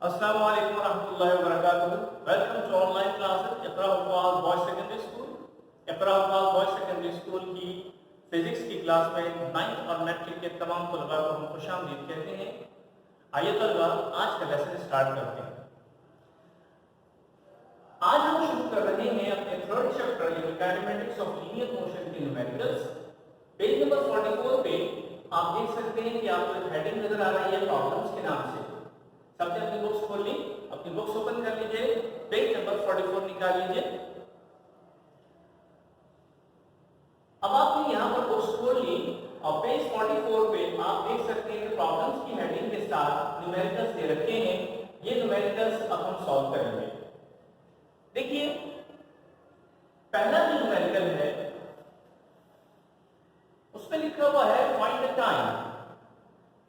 अस्सलाम वालेकुम रहमतुल्लाहि व बरकातुहू। Welcome to online classes Iqra Alfaz boys secondary school. Iqra Alfaz boys secondary school की फिजिक्स की क्लास में 9th और मैट्रिक के तमाम तलबा को हम खुशामदीद कहते हैं। आइए तलबा, आज का लेसन स्टार्ट करते हैं। आज हम शुरू कर रहे हैं अपने थर्ड चैप्टर यानी काइनेमेटिक्स ऑफ लीनियर मोशन के न्यूमेरिकल्स। पेज नंबर 44 पे आप देख सकते हैं कि आपको एक हेडिंग नजर आ रही है प्रॉब्लम्स के नाम से। सबने अपनी बुक्स खोल ली, अपनी बुक्स ओपन कर लीजिए, पेज नंबर 44 निकाल लीजिए। अब आपने यहाँ पर बुक्स खोल ली और पेज 44 पे आप देख सकते हैं कि प्रॉब्लम्स की हेडिंग के साथ न्यूमेरिकल्स दे रखे हैं। ये न्यूमेरिकल्स अब हम सॉल्व करेंगे। देखिए, पहला जो न्यूमेरिकल है उसमें लिखा हुआ है find the time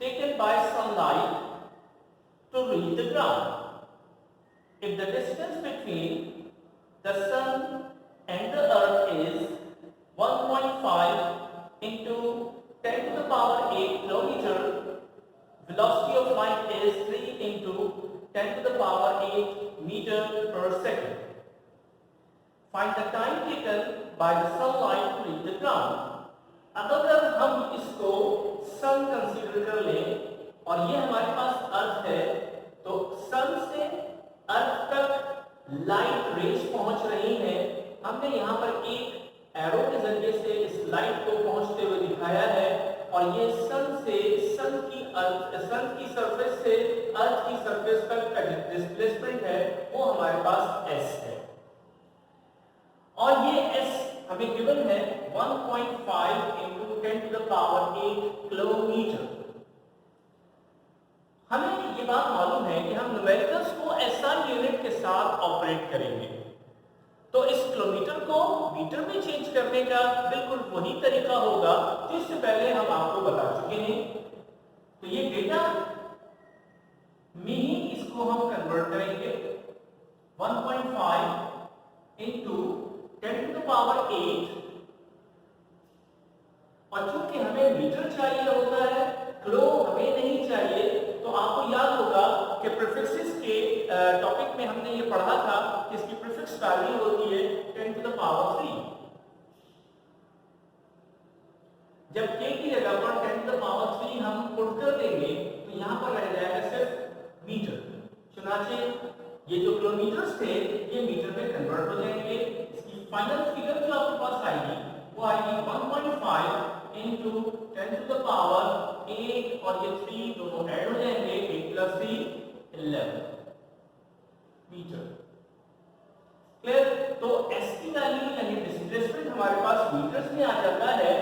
taken by sunlight to reach the ground. If the distance between the sun and the earth is 1.5 into 10 to the power 8 kilometer, velocity of light is 3 into 10 to the power 8 meter per second. Find the time taken by the sunlight to reach the ground. अगर हम इसको सन consider कर लें और ये हमारे पास अर्थ है, तो सन से अर्थ तक लाइट रेज पहुंच रही है। हमने यहाँ पर एक एरो के जरिए से इस लाइट को पहुंचते हुए दिखाया है और ये सन की सरफेस से अर्थ की सरफेस तक का डिस्प्लेसमेंट है वो हमारे पास एस है और ये एस हमें गिवन है 1.5 into 10 to the power 8 kilometre. हमें ये बात मालूम है कि हम न्यूमेरिकल्स को एसआई यूनिट के साथ ऑपरेट करेंगे, तो इस किलोमीटर को मीटर में चेंज करने का बिल्कुल वही तरीका होगा जिससे पहले हम आपको बता चुके हैं। तो ये डेटा में ही इसको हम कन्वर्ट करेंगे 1.5 into 10 to the power 8, और चूंकि हमें मीटर चाहिए होता है, किलो हमें नहीं चाहिए, तो आपको याद होगा कि प्रीफिक्सेस के टॉपिक में हमने ये पढ़ा था कि इसकी प्रीफिक्स वैल्यू होती है 10 to the power 3। जब k की जगह पर 10 to the power 3 हम पुट कर देंगे तो यहाँ पर रह जाएगा सिर्फ मीटर। चुनाचे ये जो किलोमीटर्स थे ये मीटर में कन्वर्ट हो जाएंगे। इसकी फाइनल फिगर जो आपके पास आएगी वो आएगी 1.5 into 10 to the power 8 और ये 3 दोनों ऐड हो जाएंगे, 8 plus 3 11 मीटर। क्लियर? तो s की वैल्यू यानी डिस्प्लेसमेंट हमारे पास मीटर्स में आ जाता है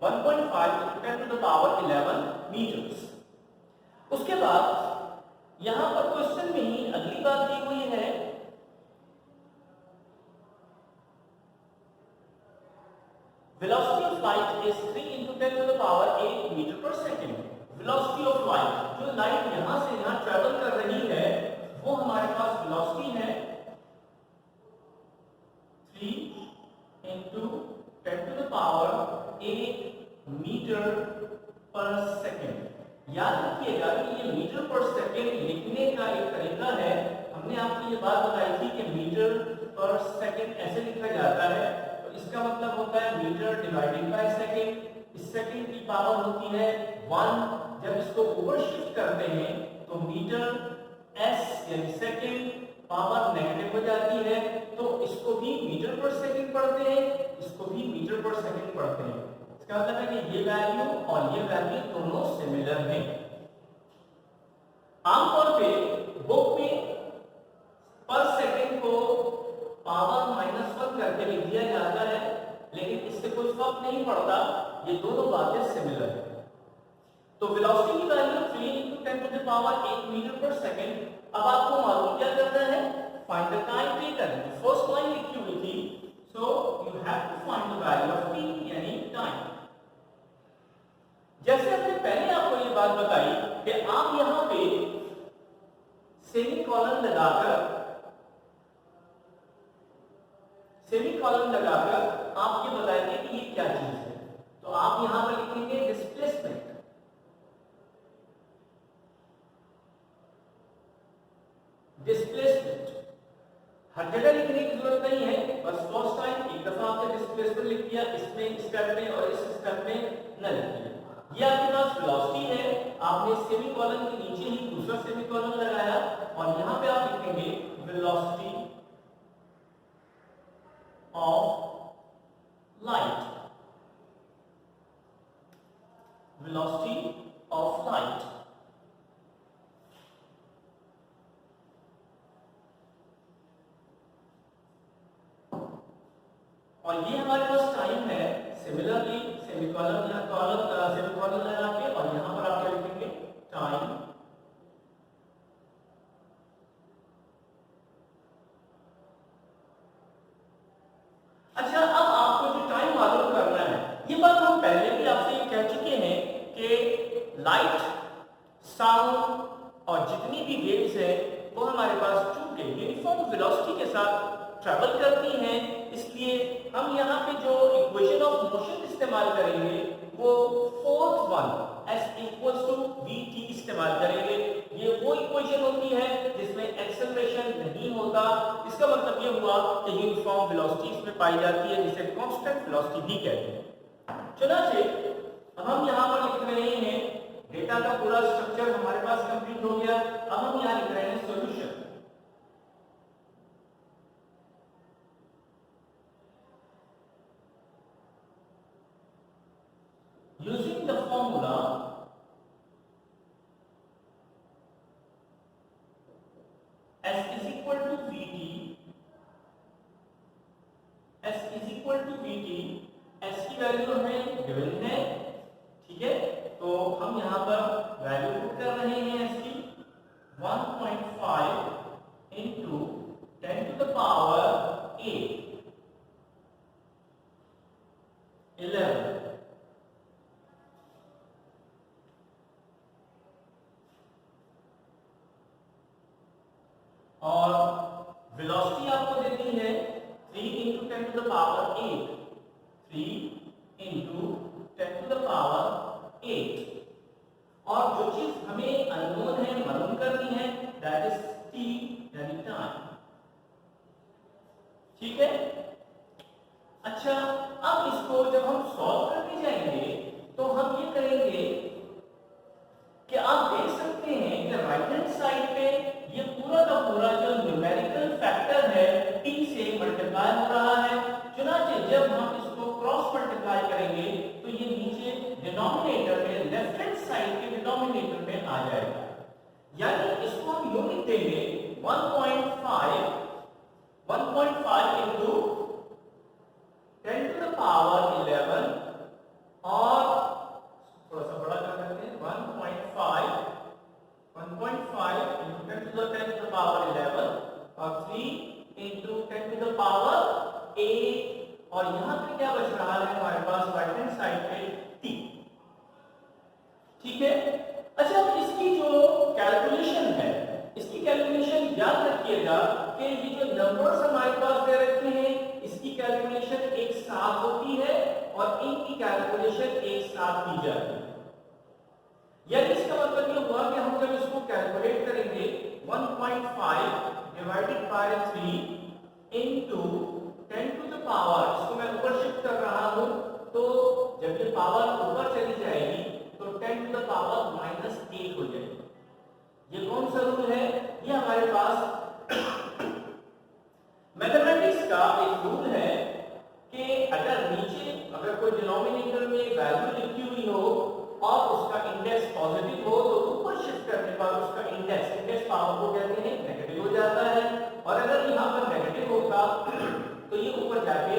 1.5 into 10 to the power 11 metres. उसके बाद यहां पर क्वेश्चन में ही अगली बात दी हुई है velocity of light is 3 into 10 to the power 8 meter per second। velocity of light, जो लाइट यहां से यहां ट्रेवल कर रही है वो हमारे पास वेलोसिटी है 3 into 10 to the power 8 metre पर सेकेंड। याद रखिएगा कि ये मीटर पर सेकेंड लिखने का एक तरीका है। हमने आपको ये बात बताई थी कि मीटर पर सेकेंड ऐसे लिखा जाता है, इसका मतलब होता है मीटर डिवाइडेड बाय सेकंड। इस सेकंड की पावर होती है 1। जब इसको ओवर शिफ्ट करते हैं तो मीटर s यानी सेकंड पावर नेगेटिव हो जाती है, तो इसको भी मीटर पर सेकंड पढ़ते हैं, इसको भी मीटर पर सेकंड पढ़ते हैं। इसका मतलब है कि ये वैल्यू और ये वैल्यू दोनों सिमिलर हैं। आमतौर पे बुक में पर सेकंड को पावर -1 करके लिख दिया जाता है, लेकिन इससे कोई फर्क नहीं पड़ता, ये दोनों बातें सिमिलर है। तो वेलोसिटी की value 3 into 10 to the power 8 metre पर सेकंड। अब आपको मालूम क्या करना है, find the time taken. First line लिखी हुई थी, so you have to find the value of t यानी टाइम। जैसे हमने पहले आपको ये बात बताई कि आप यहां पे सेमीकोलन लगाकर आप ये बताएंगे कि ये क्या चीज है। तो आप यहां पर लिखेंगे डिस्प्लेसमेंट। डिस्प्लेसमेंट हर जगह लिखने की जरूरत नहीं है, बस फर्स्ट टाइम एक दफा आपने डिस्प्लेसमेंट लिख दिया, इसमें स्टेप में और इस स्टेप में न लिखिए। ये आपके पास वेलोसिटी है, आपने सेमीकोलन के नीचे ही दूसरा सेमीकोलन लगाया और यहां पे आप लिखेंगे velocity of light, velocity of light. और ये हमारे पास टाइम है। सिमिलरली सेमीकोलन या कॉलन सेमीकोलन लगा के और यहां पर आप क्या लिखेंगे टाइम। अच्छा, अब आपको जो टाइम मालूम करना है, ये बात हम पहले भी आपसे कह चुके हैं कि लाइट, साउंड और जितनी भी वेव्स है वो हमारे पास चूंकि यूनिफॉर्म वेलोसिटी के साथ ट्रैवल करती हैं, इसलिए हम यहाँ पे जो इक्वेशन ऑफ मोशन इस्तेमाल करेंगे वो fourth one s equals to vt इस्तेमाल करेंगे। ये वो इक्वेशन होती है जिसमें एक्सेलरेशन नहीं होता। इसका मतलब ये हुआ कि यूनिफॉर्म वेलोसिटी इसमें पाई जाती है, जिसे कांस्टेंट वेलोसिटी भी कहते हैं। चलिए अब हम यहाँ पर लिख रहे हैं, डेटा का पूरा स्ट्रक्चर हमारे पास कंप्लीट हो गया। अब हम यहाँ लिख रहे हैं solution. Using the formula S is equal to Vt, S is equal to Vt, S की वैल्यू हमें गिवन है, ठीक है। तो हम यहाँ पर वैल्यू पुट कर रहे हैं S की 1.5 into 10 to the power 8 11 और वेलोसिटी आपको देती है 3 into 10 to the power 8, 3 into 10 to the power 8। और जो चीज हमें अननोन है, मालूम करनी है, दैट इज t यानी टाइम, ठीक है। अच्छा, अब इसको जब हम सॉल्व करने जाएंगे तो हम ये करेंगे कि आप देख सकते हैं कि राइट हैंड साइड पे ये पूरा का पूरा जो न्यूमेरिकल फैक्टर है t से मल्टीप्लाई हो रहा है। चुनाचे जब हम इसको क्रॉस मल्टीप्लाई करेंगे तो ये नीचे डिनोमिनेटर में, लेफ्ट हैंड साइड के डिनोमिनेटर में आ जाएगा। यानी इसको हम यूं लिख देंगे 1.5 into 10 to the power 11 और थोड़ा सा बड़ा कर देते हैं 1.5 into 10 to the power 11 और 3 into 10 to the power 8 और यहाँ पे क्या बच रहा है हमारे पास राइट हैंड साइड पे t, ठीक है। अच्छा, अब इसकी जो कैलकुलेशन है, इसकी कैलकुलेशन याद रखिएगा कि ये जो नंबर्स हमारे पास दे रखे हैं इसकी कैलकुलेशन एक साथ होती है और इनकी कैलकुलेशन एक साथ की जाती है। यानी इसका मतलब ये हुआ कि हम जब इसको कैलकुलेट करेंगे 1.5 divided by 3 into 10 to the power, इसको मैं ऊपर शिफ्ट कर रहा हूं, तो जब ये पावर ऊपर चली जाएगी तो 10 to the power -8 हो जाएगी। ये कौन सा रूल है? ये हमारे पास मैथमेटिक्स का एक रूल है कि अगर कोई डिनोमिनेटर में वैल्यू लिखी हुई हो और उसका इंडेक्स पॉजिटिव हो तो ऊपर शिफ्ट करने पर उसका इंडेक्स पावर को कहते हैं नेगेटिव हो जाता है, और अगर यहाँ पर नेगेटिव होता तो ये ऊपर जाके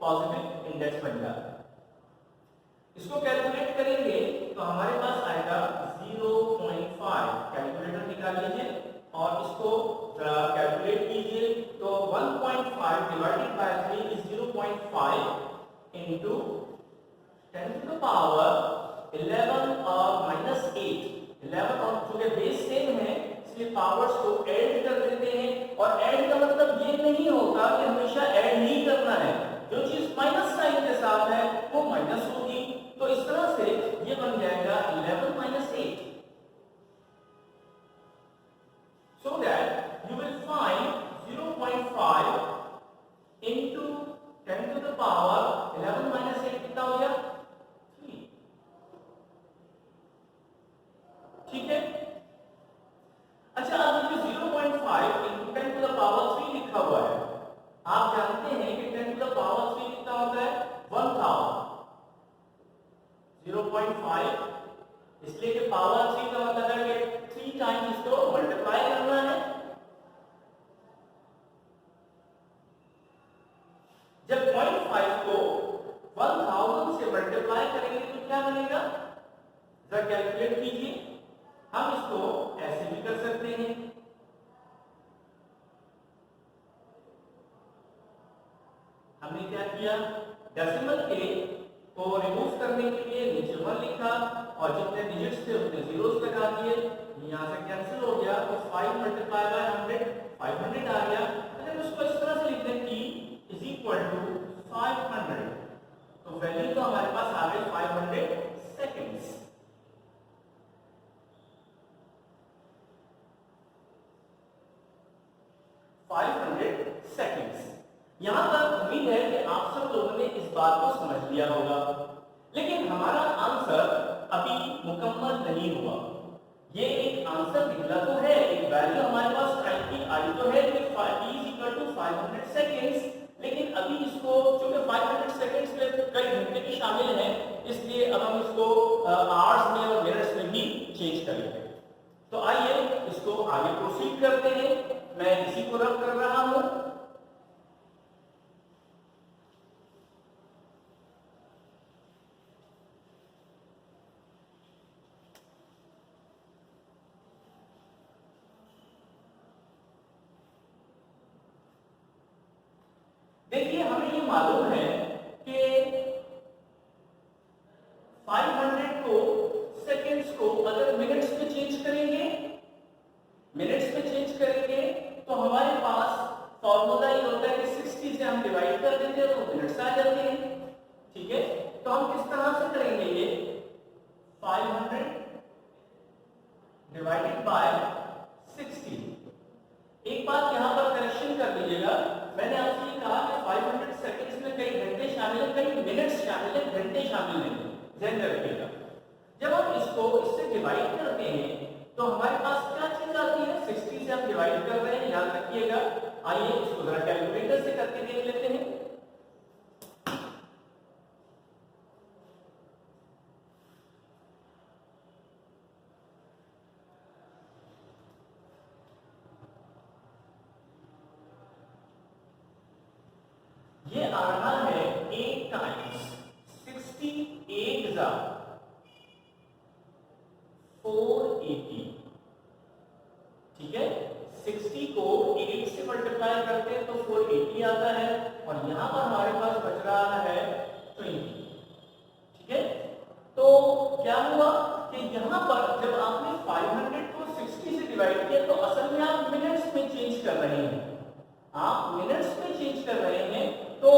पॉजिटिव इंडेक्स बन जाता है। इसको कैलकुलेट करेंगे तो हमारे पास आएगा 0.5। कैलकुलेटर निकाल लीजिए और इसको कैलकुलेट कीजिए तो 1.5 divided by 3 is 0.5 into 10 to the power 11 और -8। 11 और चूंकि बेस सेम है इसलिए पावर्स को ऐड कर देते हैं, और ऐड का मतलब ये नहीं होता कि हमेशा ऐड ही करना है, जो चीज माइनस साइन के साथ है वो माइनस होगी। तो इस तरह से ये बन जाएगा 11 - 8, so that you will ठीक है। अच्छा, अब ये जो 0.5 into 10 to the power 3 लिखा हुआ है, आप जानते हैं कि 10 to the power 3 कितना होता है? 1000। 0.5 इसलिए कि पावर 3 का मतलब है कि 3 टाइम्स इसको मल्टीप्लाई करना है। जब 0.5 को 1000 से मल्टीप्लाई करेंगे तो क्या बनेगा? जरा कैलकुलेट कीजिए। हम इसको ऐसे भी कर सकते हैं, हमने क्या किया, डेसिमल के को रिमूव करने के लिए नीचे 1 लिखा और जितने डिजिट्स थे उतने जीरोस लगा दिए, यहां से कैंसिल हो गया तो 5 मल्टीप्लाई बाय 100 500 आ गया। अगर उसको इस तरह से लिख दें t इज इक्वल टू 500 तो वैल्यू तो हमारे पास आ गई 500 सेकंड्स। यहां तक उम्मीद है कि आप सब लोगों ने इस बात को समझ लिया होगा, लेकिन हमारा आंसर अभी मुकम्मल नहीं हुआ। ये एक आंसर निकला तो है, एक वैल्यू हमारे पास टाइम की आई तो है कि t is equal to 500 seconds, लेकिन अभी इसको चूंकि 500 सेकंड्स में कई घंटे भी शामिल हैं, इसलिए अब हम इसको आवर्स में और मिनट्स में भी चेंज करेंगे। तो आइए इसको आगे प्रोसीड करते हैं। मैं इसी को रब कर रहा हूं। देखिए, हमें ये मालूम है कि 500 को सेकंड्स को अगर मिनट्स में चेंज करेंगे, तो हमारे पास फॉर्मूला ये होता है कि 60 से हम डिवाइड कर देते हैं तो मिनट्स आ जाते हैं। ठीक है, तो हम किस तरह से करेंगे ये 500 डिवाइडेड बाय 60। एक बात यहां पर करेक्शन कर लीजिएगा, मैंने आपसे ये कहा कि 500 सेकंड्स में कई घंटे शामिल हैं, कई मिनट्स शामिल हैं, घंटे शामिल नहीं। ध्यान रखिएगा, जब हम इसको इससे डिवाइड करते हैं तो हमारे पास क्या चीज आती है? 60 से हम डिवाइड कर रहे हैं, याद रखिएगा। आइए इसको जरा कैलकुलेटर से करके देख लेते हैं। ये आ रहा है 8 टाइम्स 60 8 जा 480। ठीक है, 60 को 8 से मल्टीप्लाई करते हैं तो 480 आता है और यहां पर हमारे पास बच रहा है 20। ठीक है, तो क्या हुआ कि यहां पर जब आपने 500 को 60 से डिवाइड किया तो असल में आप मिनट्स में चेंज कर रहे हैं, आप मिनट्स में चेंज कर रहे हैं। तो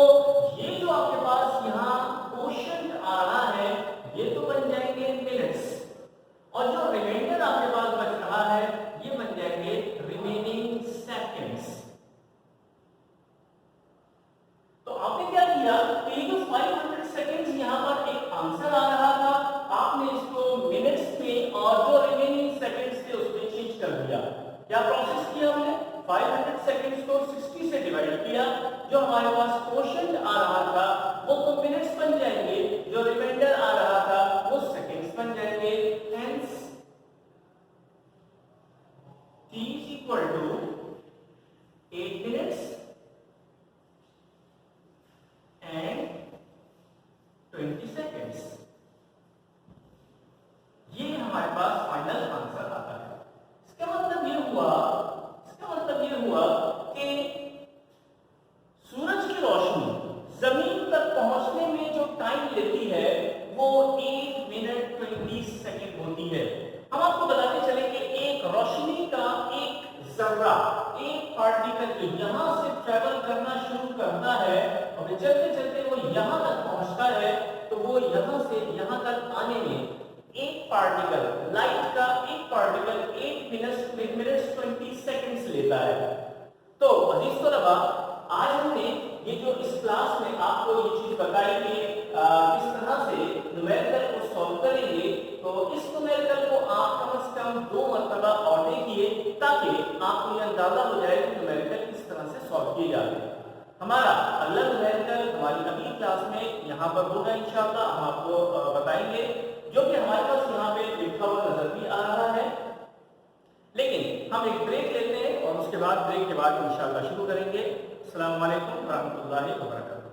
ये जो आपके पास यहाँ क्वोशंट आ रहा है ये तो बन जाएंगे मिनट्स, और जो रिमाइंडर आपके पास बच रहा है ये बन जाएंगे रिमेनिंग सेकंड्स। तो आपने क्या किया कि ये जो 500 सेकंड्स यहाँ पर एक आंसर आ रहा था, आपने इसको मिनट्स में और जो रिमेनिंग सेकंड्स थे उसमें चेंज कर दिया। क्या प्रोसेस किया हमने? 500 सेकंड्स को 60 से डिवाइड किया, जो हमारे पास क्वोशंट आ रहा था वो तो मिनट्स बन जाएंगे, जो रिमाइंडर आ रहा था वो सेकंड्स बन जाएंगे। Hence t is equal to 8 minutes and 20 seconds। ये हमारे पास फाइनल आंसर आता है। इसका मतलब ये हुआ कि सूरज की रोशनी जमीन तक पहुंचने में जो टाइम लेती है वो 1 मिनट 20 सेकंड होती है। हम आपको बताते चले कि एक रोशनी का एक जर्रा, एक पार्टिकल जो यहां से ट्रेवल करना शुरू करता है और चलते चलते वो यहां तक पहुंचता है, तो वो यहां से यहां तक आने में एक पार्टिकल, लाइट का एक पार्टिकल 8 मिनट्स 20 सेकंड्स लेता है। तो अजीज तलबा, आज हमने ये जो इस क्लास में आपको ये चीज बताई कि किस तरह से न्यूमेरिकल को सॉल्व करेंगे, तो इस न्यूमेरिकल को आप कम से कम 2 मरतबा और देखिए ताकि आपको ये अंदाजा हो जाए कि न्यूमेरिकल किस तरह से सॉल्व किए जाते हैं। हमारा अगला न्यूमेरिकल हमारी अगली क्लास में यहाँ पर होगा इंशाअल्लाह, हम आपको बताएंगे, जो कि हमारे पास यहाँ पे लिखा हुआ नजर भी आ रहा है। लेकिन हम एक ब्रेक लेते हैं और उसके बाद ब्रेक के बाद इंशाअल्लाह शुरू करेंगे। अस्सलाम वालेकुम व रहमतुल्लाहि व बरकातहू।